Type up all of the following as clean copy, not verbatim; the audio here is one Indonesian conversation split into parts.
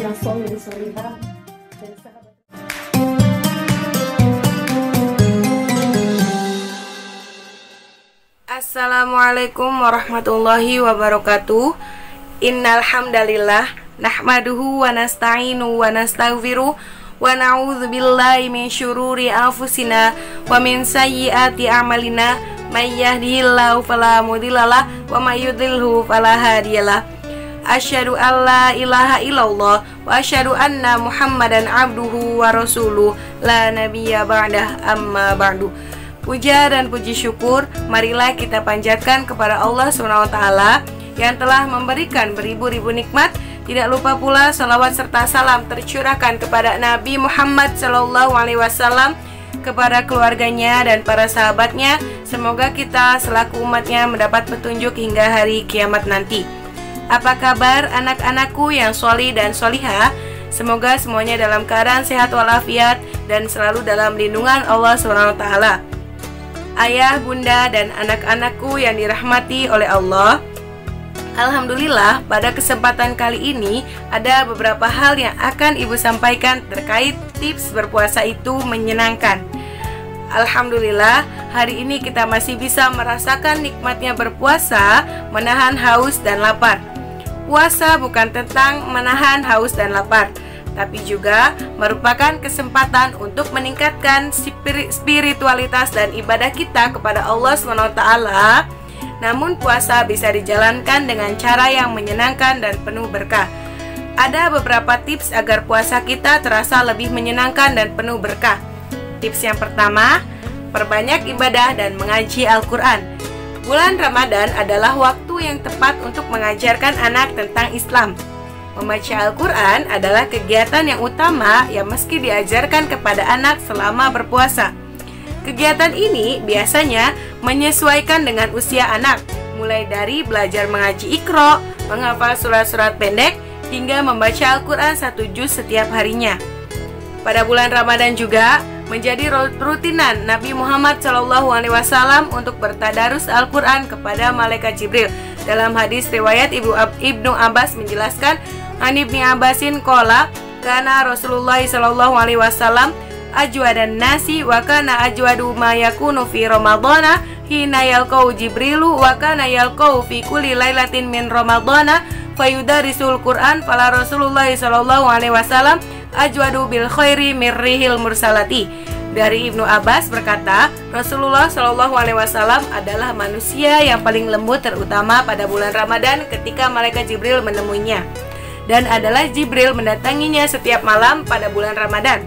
yang soleh dan solehah dan sahabat. Assalamualaikum warahmatullahi wabarakatuh. Innal hamdalillah nahmaduhu wa nasta'inu wa nastaghfiruh wa na'udzu billahi min syururi anfusina wa min sayyiati a'malina may yahdihillahu fala mudhillalah wa may yudhlilhu fala hadiyalah. Asyhadu an la ilaha illallah wa asyhadu anna Muhammadan abduhu wa rasuluh la nabiyya ba'dah amma ba'du. Puja dan puji syukur marilah kita panjatkan kepada Allah SWT yang telah memberikan beribu-ribu nikmat. Tidak lupa pula salawat serta salam tercurahkan kepada Nabi Muhammad SAW, kepada keluarganya dan para sahabatnya. Semoga kita selaku umatnya mendapat petunjuk hingga hari kiamat nanti. Apa kabar anak-anakku yang sholih dan sholihah? Semoga semuanya dalam keadaan sehat walafiat dan selalu dalam lindungan Allah SWT. Ayah, bunda, dan anak-anakku yang dirahmati oleh Allah, alhamdulillah pada kesempatan kali ini ada beberapa hal yang akan ibu sampaikan terkait tips berpuasa itu menyenangkan. Alhamdulillah hari ini kita masih bisa merasakan nikmatnya berpuasa, menahan haus dan lapar. Puasa bukan tentang menahan haus dan lapar, tapi juga merupakan kesempatan untuk meningkatkan spiritualitas dan ibadah kita kepada Allah SWT. Namun puasa bisa dijalankan dengan cara yang menyenangkan dan penuh berkah. Ada beberapa tips agar puasa kita terasa lebih menyenangkan dan penuh berkah. Tips yang pertama, perbanyak ibadah dan mengaji Al-Quran. Bulan Ramadan adalah waktu yang tepat untuk mengajarkan anak tentang Islam. Membaca Al-Quran adalah kegiatan yang utama yang meski diajarkan kepada anak selama berpuasa. Kegiatan ini biasanya menyesuaikan dengan usia anak, mulai dari belajar mengaji Iqra, menghafal surat-surat pendek, hingga membaca Al-Quran 1 juz setiap harinya. Pada bulan Ramadan juga menjadi rutinan Nabi Muhammad SAW untuk bertadarus Al-Quran kepada malaikat Jibril. Dalam hadis riwayat Ibnu Abbas menjelaskan, An Ibni Abbasin qala kana Rasulullah SAW ajwadan nasi wa kana ajwadu ma yakunu fi ramadhana hina yalqau Jibrilu wa kana yalqau fi kulli lailatin min ramadhana fayudarisul Qur'an fala Rasulullah SAW ajwadu bil khairi mirrihil mursalati. Dari Ibnu Abbas berkata, Rasulullah SAW adalah manusia yang paling lembut terutama pada bulan Ramadan ketika malaikat Jibril menemuinya, dan adalah Jibril mendatanginya setiap malam pada bulan Ramadan,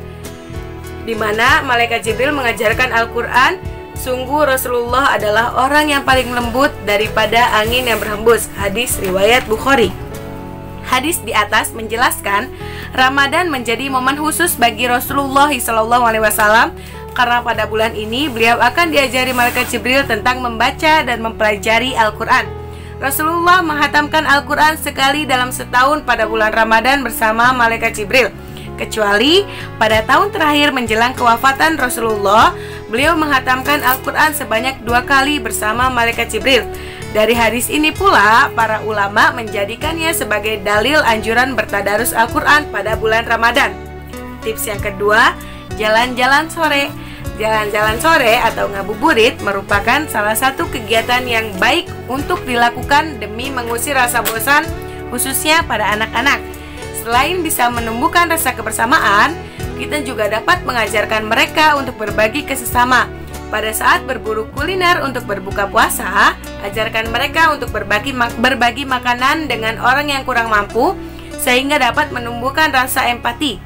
di mana malaikat Jibril mengajarkan Al-Quran. Sungguh Rasulullah adalah orang yang paling lembut daripada angin yang berhembus. Hadis riwayat Bukhari. Hadis di atas menjelaskan Ramadan menjadi momen khusus bagi Rasulullah SAW karena pada bulan ini beliau akan diajari malaikat Jibril tentang membaca dan mempelajari Al-Quran. Rasulullah menghatamkan Al-Quran sekali dalam setahun pada bulan Ramadan bersama malaikat Jibril. Kecuali pada tahun terakhir menjelang kewafatan Rasulullah, beliau menghatamkan Al-Quran sebanyak 2 kali bersama malaikat Jibril. Dari hadis ini pula, para ulama menjadikannya sebagai dalil anjuran bertadarus Al-Quran pada bulan Ramadan. Tips yang kedua, jalan-jalan sore. Jalan-jalan sore atau ngabuburit merupakan salah satu kegiatan yang baik untuk dilakukan demi mengusir rasa bosan, khususnya pada anak-anak. Selain bisa menumbuhkan rasa kebersamaan, kita juga dapat mengajarkan mereka untuk berbagi ke sesama. Pada saat berburu kuliner untuk berbuka puasa, ajarkan mereka untuk berbagi makanan dengan orang yang kurang mampu, sehingga dapat menumbuhkan rasa empati.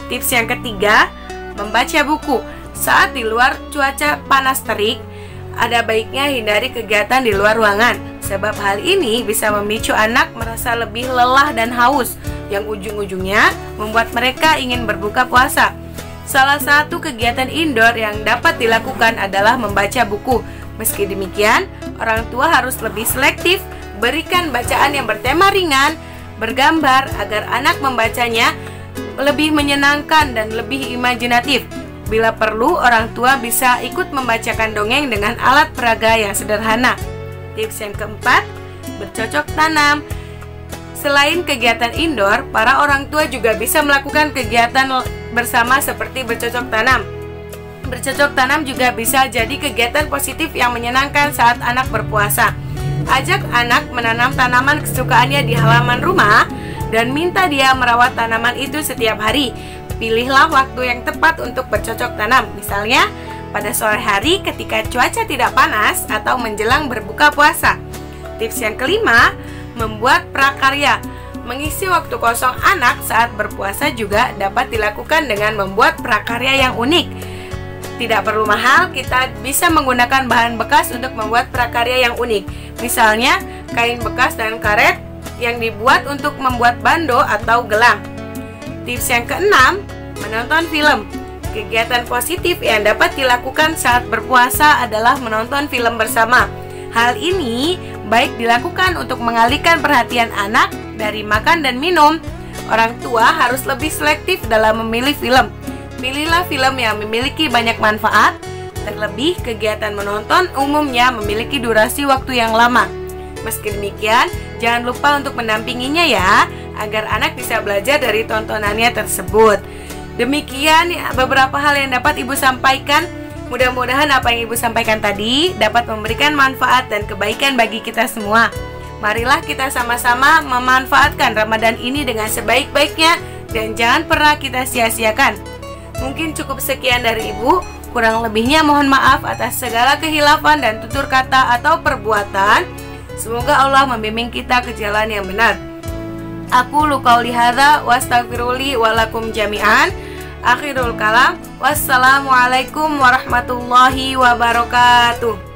Tips yang ketiga, membaca buku. Saat di luar cuaca panas terik, ada baiknya hindari kegiatan di luar ruangan, sebab hal ini bisa memicu anak merasa lebih lelah dan haus, yang ujung-ujungnya membuat mereka ingin berbuka puasa. Salah satu kegiatan indoor yang dapat dilakukan adalah membaca buku. Meski demikian, orang tua harus lebih selektif, berikan bacaan yang bertema ringan, bergambar agar anak membacanya lebih menyenangkan dan lebih imajinatif. Bila perlu, orang tua bisa ikut membacakan dongeng dengan alat peraga yang sederhana. Tips yang keempat, bercocok tanam. Selain kegiatan indoor, para orang tua juga bisa melakukan kegiatan bersama seperti bercocok tanam. Bercocok tanam juga bisa jadi kegiatan positif yang menyenangkan saat anak berpuasa. Ajak anak menanam tanaman kesukaannya di halaman rumah dan minta dia merawat tanaman itu setiap hari. Pilihlah waktu yang tepat untuk bercocok tanam, misalnya pada sore hari ketika cuaca tidak panas atau menjelang berbuka puasa. Tips yang kelima, membuat prakarya. Mengisi waktu kosong anak saat berpuasa juga dapat dilakukan dengan membuat prakarya yang unik. Tidak perlu mahal, kita bisa menggunakan bahan bekas untuk membuat prakarya yang unik. Misalnya, kain bekas dan karet yang dibuat untuk membuat bando atau gelang. Tips yang keenam, menonton film. Kegiatan positif yang dapat dilakukan saat berpuasa adalah menonton film bersama. Hal ini baik dilakukan untuk mengalihkan perhatian anak dari makan dan minum. Orang tua harus lebih selektif dalam memilih film. Pilihlah film yang memiliki banyak manfaat. Terlebih, kegiatan menonton umumnya memiliki durasi waktu yang lama. Meski demikian, jangan lupa untuk mendampinginya ya, agar anak bisa belajar dari tontonannya tersebut. Demikian beberapa hal yang dapat Ibu sampaikan. Mudah-mudahan apa yang Ibu sampaikan tadi dapat memberikan manfaat dan kebaikan bagi kita semua. Marilah kita sama-sama memanfaatkan Ramadan ini dengan sebaik-baiknya dan jangan pernah kita sia-siakan. Mungkin cukup sekian dari Ibu. Kurang lebihnya mohon maaf atas segala kehilafan dan tutur kata atau perbuatan. Semoga Allah membimbing kita ke jalan yang benar. Aku qauli hadza wa astaghfirulli wa lakum jami'an. Akhirul kalam. Wassalamualaikum warahmatullahi wabarakatuh.